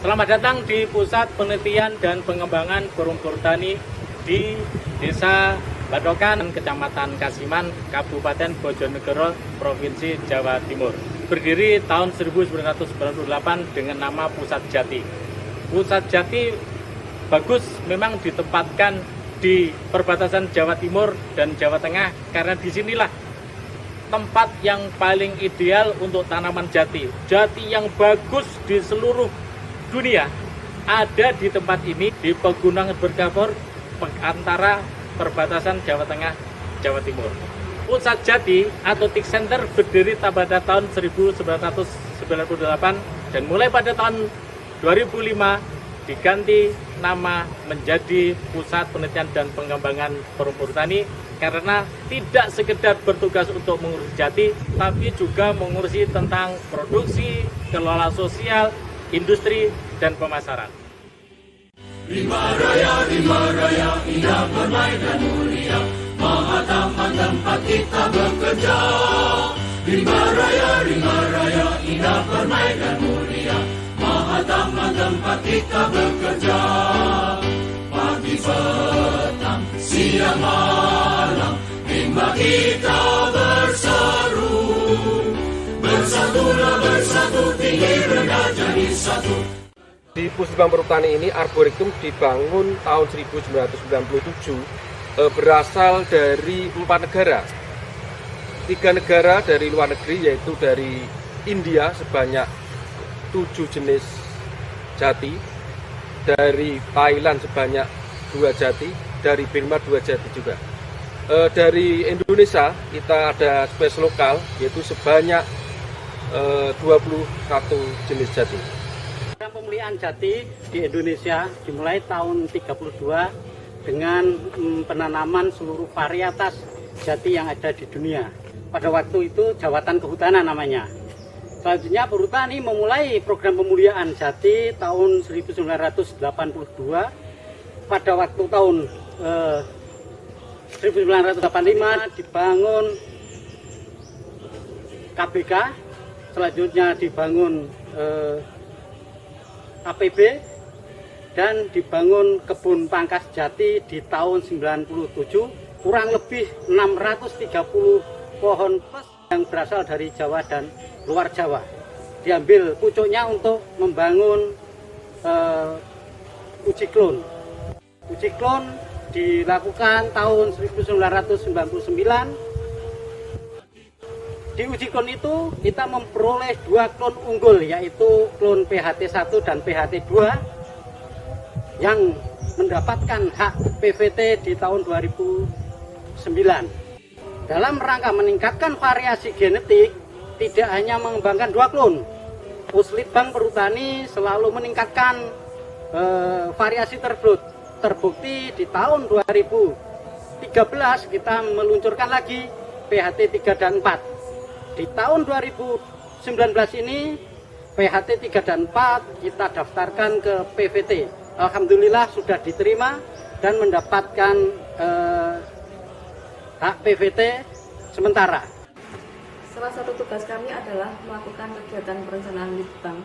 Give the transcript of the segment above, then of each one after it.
Selamat datang di Pusat Penelitian dan Pengembangan Perumput Tani di Desa Badokan, Kecamatan Kasiman, Kabupaten Bojonegoro, Provinsi Jawa Timur. Berdiri tahun 1998 dengan nama Pusat Jati. Pusat Jati bagus memang ditempatkan di perbatasan Jawa Timur dan Jawa Tengah karena disinilah tempat yang paling ideal untuk tanaman jati. Jati yang bagus di seluruh dunia ada di tempat ini, di Pegunungan Berkabor antara perbatasan Jawa Tengah, Jawa Timur. Pusat Jati atau TIC Center berdiri pada tahun 1998 dan mulai pada tahun 2005 diganti nama menjadi Pusat Penelitian dan Pengembangan Perumput Tani karena tidak sekedar bertugas untuk mengurusi jati, tapi juga mengurusi tentang produksi, kelola sosial, industri, dan pemasaran. Rimba raya, indah bermain dan mulia, Mahatama tempat kita bekerja. Rimba raya, indah bermain dan mulia, Mahatama tempat kita bekerja. Pagi petang, siang malam, rimba kita berseru. Bersatulah bersatu, tinggi rendah jadi satu. Di Puslitbang Perhutani ini Arboretum dibangun tahun 1997 berasal dari 4 negara. 3 negara dari luar negeri, yaitu dari India sebanyak 7 jenis jati, dari Thailand sebanyak 2 jati, dari Burma 2 jati juga. Dari Indonesia kita ada spesies lokal yaitu sebanyak 21 jenis jati. Pemulihan jati di Indonesia dimulai tahun 32 dengan penanaman seluruh varietas jati yang ada di dunia. Pada waktu itu Jawatan Kehutanan namanya. Selanjutnya Perhutani memulai program pemulihan jati tahun 1982. Pada waktu tahun 1985 dibangun KBK, selanjutnya dibangun APB, dan dibangun kebun pangkas jati di tahun 97, kurang lebih 630 pohon plus yang berasal dari Jawa dan luar Jawa. Diambil pucuknya untuk membangun uji klon. Uji klon dilakukan tahun 1999. Di uji klon itu kita memperoleh 2 klon unggul, yaitu klon PHT1 dan PHT2 yang mendapatkan hak PVT di tahun 2009. Dalam rangka meningkatkan variasi genetik, tidak hanya mengembangkan 2 klon, Puslitbang Perhutani selalu meningkatkan variasi tersebut. Terbukti di tahun 2013 kita meluncurkan lagi PHT3 dan 4. Di tahun 2019 ini PHT 3 dan 4 kita daftarkan ke PVT. Alhamdulillah sudah diterima dan mendapatkan hak PVT sementara. Salah satu tugas kami adalah melakukan kegiatan perencanaan litbang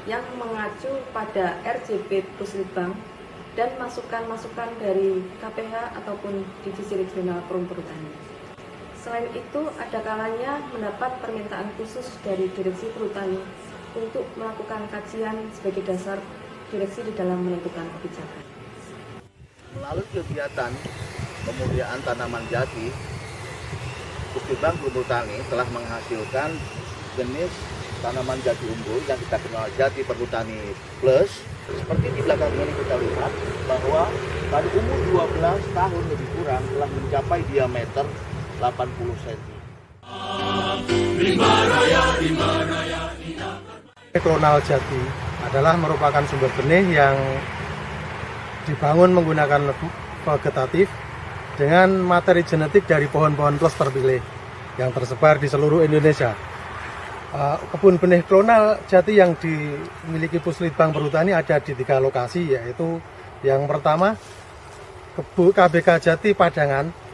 yang mengacu pada RJP Puslitbang dan masukan-masukan dari KPH ataupun Divisi Regional Perumput Tani. Selain itu, ada kalanya mendapat permintaan khusus dari Direksi Perhutani untuk melakukan kajian sebagai dasar direksi di dalam menentukan kebijakan. Melalui kegiatan pemulihan tanaman jati, Puslitbang Perumput Tani telah menghasilkan jenis tanaman jati unggul yang kita kenal Jati Perhutani Plus. Seperti di belakang ini kita lihat bahwa pada umur 12 tahun lebih kurang telah mencapai diameter 80 cm. Klonal jati adalah merupakan sumber benih yang dibangun menggunakan vegetatif dengan materi genetik dari pohon-pohon plus terpilih yang tersebar di seluruh Indonesia. Kebun benih klonal jati yang dimiliki Puslitbang Perhutani ada di 3 lokasi, yaitu yang pertama KBK Jati Padangan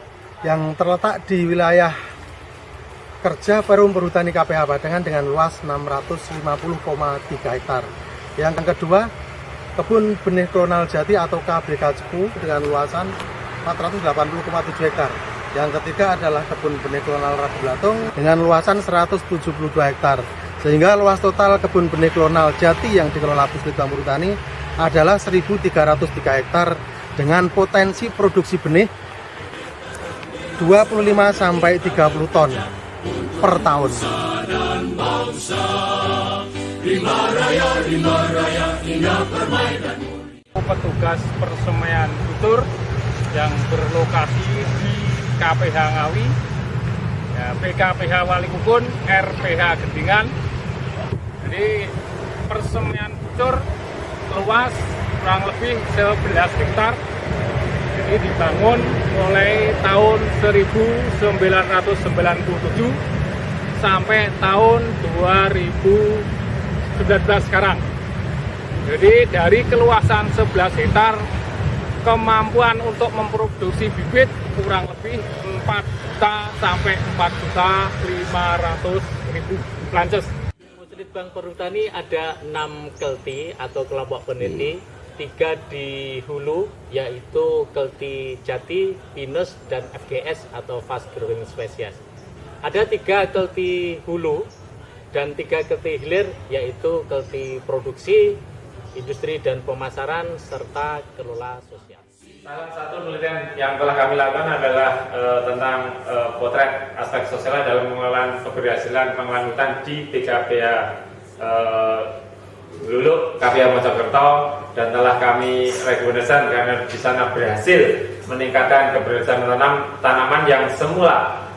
yang terletak di wilayah kerja Perum Perhutani KPH Padangan dengan luas 650,3 hektar. Yang kedua, kebun benih klonal jati atau KBK Cepu dengan luasan 480,7 hektar. Yang ketiga adalah kebun benih klonal Radu Blatung dengan luasan 172 hektar. Sehingga luas total kebun benih klonal jati yang dikelola Puslitbang Perhutani adalah 1.303 hektar dengan potensi produksi benih 25 sampai 30 ton per tahun. Petugas persemaian Butur yang berlokasi di KPH Ngawi, ya, PKPH Walikukun, RPH Gendingan. Jadi persemaian Butur luas kurang lebih 11 hektar. Jadi dibangun mulai tahun 1997 sampai tahun 2019 sekarang. Jadi dari keluasan 11 hektar, kemampuan untuk memproduksi bibit kurang lebih 4 juta sampai 4.500.000 planches. Puslitbang Perhutani ada 6 kelti atau kelompok peneliti, 3 di hulu yaitu kelti jati, pinus, dan FGS atau fast growing species. Ada 3 kelti hulu dan 3 kelti hilir yaitu kelti produksi, industri dan pemasaran, serta kelola sosial. Salah satu penelitian yang telah kami lakukan adalah tentang potret aspek sosial dalam pengelolaan keberhasilan pengelolaan hutan di PKPH Luluk, KPH Mojokerto, dan telah kami rekomendasikan karena di sana berhasil meningkatkan keberhasilan tanaman yang semula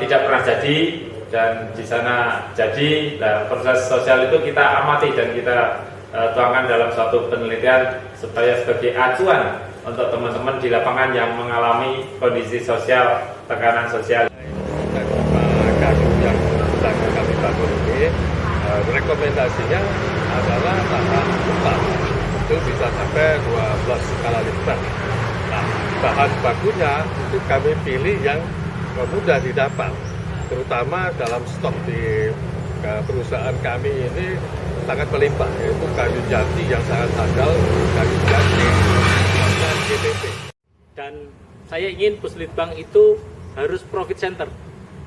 tidak pernah jadi dan di sana jadi. Nah, proses sosial itu kita amati dan kita tuangkan dalam suatu penelitian supaya sebagai acuan untuk teman-teman di lapangan yang mengalami kondisi sosial, tekanan sosial. Kasus yang sedang kami bangun ini, rekomendasinya adalah tahan hutan itu bisa sampai 12 skala Richter. Nah, bahan bakunya itu kami pilih yang mudah didapat, terutama dalam stok di perusahaan kami ini sangat melimpah, yaitu kayu jati yang sangat handal, kayu jati dan GTP. Dan saya ingin Puslitbang itu harus profit center.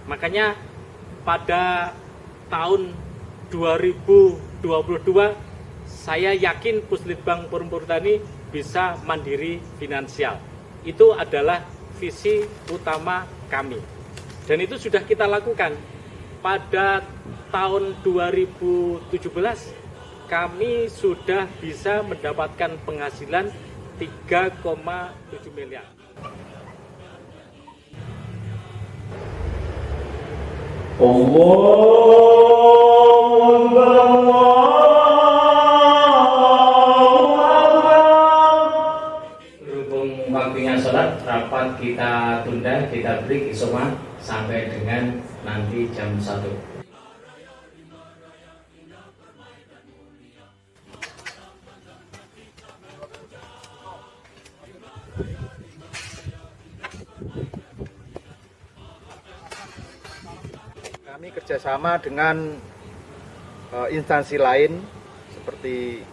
Makanya pada tahun 2022 saya yakin Puslitbang Perhutani bisa mandiri finansial. Itu adalah visi utama kami. Dan itu sudah kita lakukan. Pada tahun 2017 kami sudah bisa mendapatkan penghasilan 3,7 miliar. Berhubung waktunya sholat, rapat kita tunda, kita break isoma sampai dengan nanti jam 1. Kami kerjasama dengan instansi lain seperti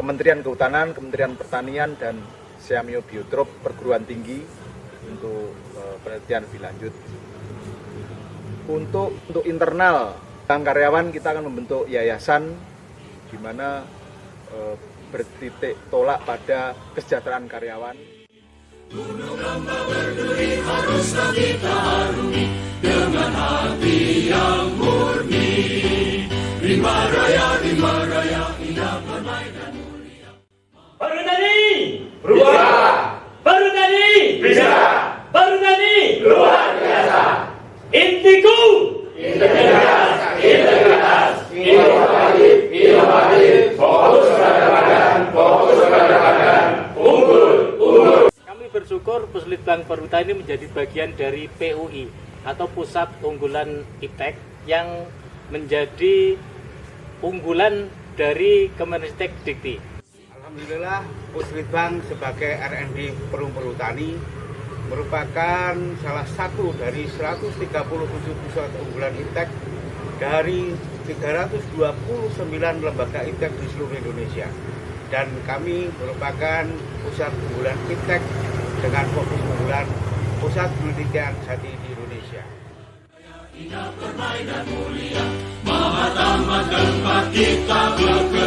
Kementerian Kehutanan, Kementerian Pertanian, dan Siamio Biotrop Perguruan Tinggi untuk penelitian lebih lanjut. Untuk internal karyawan kita akan membentuk yayasan di mana bertitik tolak pada kesejahteraan karyawan. Gunung Ramba berduri haruslah kita harungi dengan hati yang murni. Rimba Raya, indah permainan mulia. Perhutani berubah. Perhutani bisa. Perhutani luar biasa. Intiku integritas, inovatif, fokus pada badan, unggul. Kami bersyukur Puslitbang Perhutani menjadi bagian dari PUI atau Pusat Unggulan Iptek yang menjadi unggulan dari Kemenristek Dikti. Alhamdulillah, Puslitbang sebagai R&D Perum Perhutani merupakan salah satu dari 137 pusat unggulan Iptek dari 329 lembaga iptek di seluruh Indonesia. Dan kami merupakan pusat unggulan iptek dengan fokus unggulan pusat penelitian jati di Indonesia. Indah permainan mulia, Mahatama tempat kita bekerja.